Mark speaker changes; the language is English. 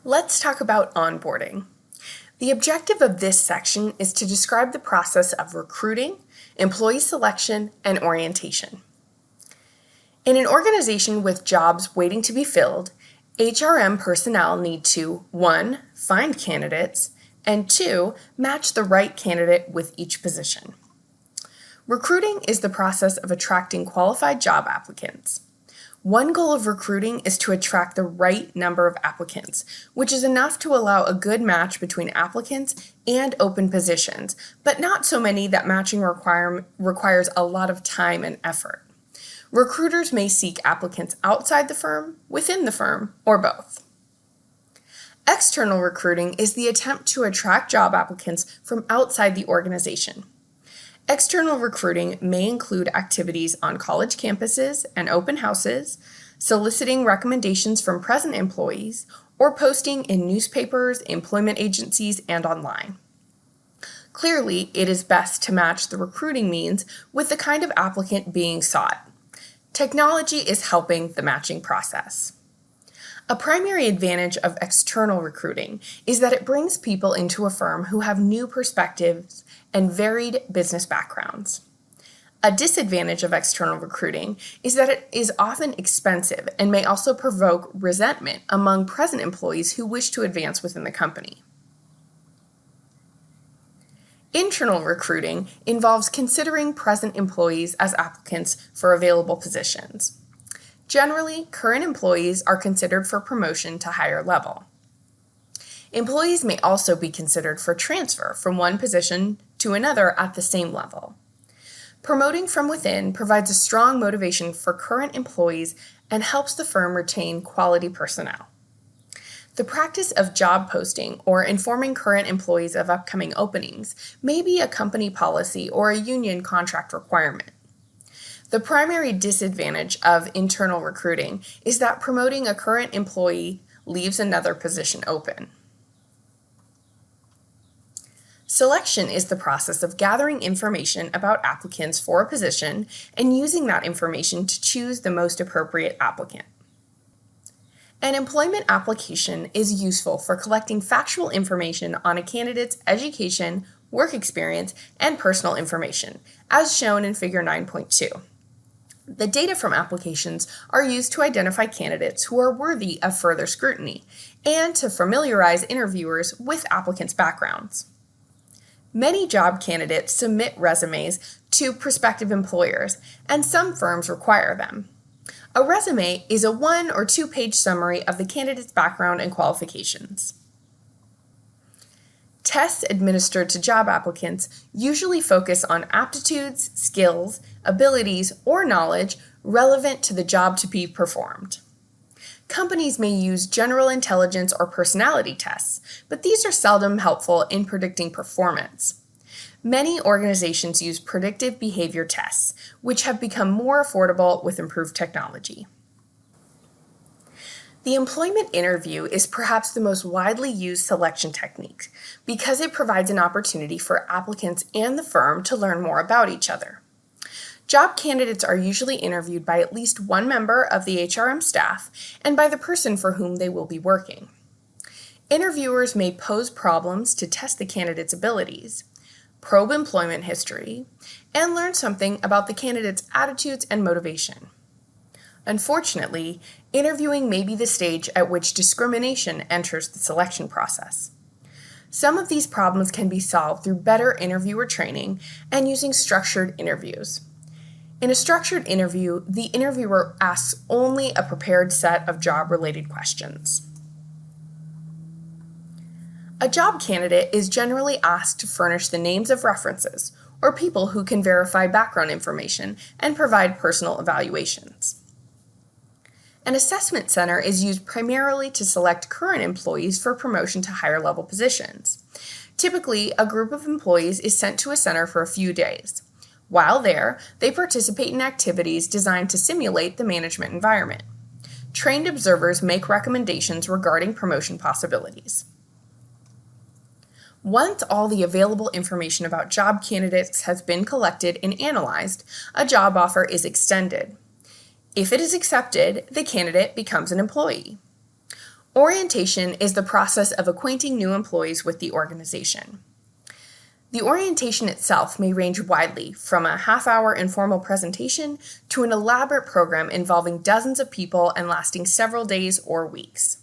Speaker 1: Let's talk about onboarding. The objective of this section is to describe the process of recruiting, employee selection, and orientation. In an organization with jobs waiting to be filled, HRM personnel need to 1. Find candidates, and 2. Match the right candidate with each position. Recruiting is the process of attracting qualified job applicants. One goal of recruiting is to attract the right number of applicants, which is enough to allow a good match between applicants and open positions, but not so many that matching requires a lot of time and effort. Recruiters may seek applicants outside the firm, within the firm, or both. External recruiting is the attempt to attract job applicants from outside the organization. External recruiting may include activities on college campuses and open houses, soliciting recommendations from present employees, or posting in newspapers, employment agencies, and online. Clearly, it is best to match the recruiting means with the kind of applicant being sought. Technology is helping the matching process. A primary advantage of external recruiting is that it brings people into a firm who have new perspectives and varied business backgrounds. A disadvantage of external recruiting is that it is often expensive and may also provoke resentment among present employees who wish to advance within the company. Internal recruiting involves considering present employees as applicants for available positions. Generally, current employees are considered for promotion to higher level. Employees may also be considered for transfer from one position to another at the same level. Promoting from within provides a strong motivation for current employees and helps the firm retain quality personnel. The practice of job posting or informing current employees of upcoming openings may be a company policy or a union contract requirement. The primary disadvantage of internal recruiting is that promoting a current employee leaves another position open. Selection is the process of gathering information about applicants for a position and using that information to choose the most appropriate applicant. An employment application is useful for collecting factual information on a candidate's education, work experience, and personal information, as shown in Figure 9.2. The data from applications are used to identify candidates who are worthy of further scrutiny and to familiarize interviewers with applicants' backgrounds. Many job candidates submit resumes to prospective employers, and some firms require them. A resume is a 1 or 2 page summary of the candidate's background and qualifications. Tests administered to job applicants usually focus on aptitudes, skills, abilities, or knowledge relevant to the job to be performed. Companies may use general intelligence or personality tests, but these are seldom helpful in predicting performance. Many organizations use predictive behavior tests, which have become more affordable with improved technology. The employment interview is perhaps the most widely used selection technique because it provides an opportunity for applicants and the firm to learn more about each other. Job candidates are usually interviewed by at least one member of the HRM staff and by the person for whom they will be working. Interviewers may pose problems to test the candidate's abilities, probe employment history, and learn something about the candidate's attitudes and motivation. Unfortunately, interviewing may be the stage at which discrimination enters the selection process. Some of these problems can be solved through better interviewer training and using structured interviews. In a structured interview, the interviewer asks only a prepared set of job-related questions. A job candidate is generally asked to furnish the names of references or people who can verify background information and provide personal evaluations. An assessment center is used primarily to select current employees for promotion to higher level positions. Typically, a group of employees is sent to a center for a few days. While there, they participate in activities designed to simulate the management environment. Trained observers make recommendations regarding promotion possibilities. Once all the available information about job candidates has been collected and analyzed, a job offer is extended. If it is accepted, the candidate becomes an employee. Orientation is the process of acquainting new employees with the organization. The orientation itself may range widely, from a half-hour informal presentation to an elaborate program involving dozens of people and lasting several days or weeks.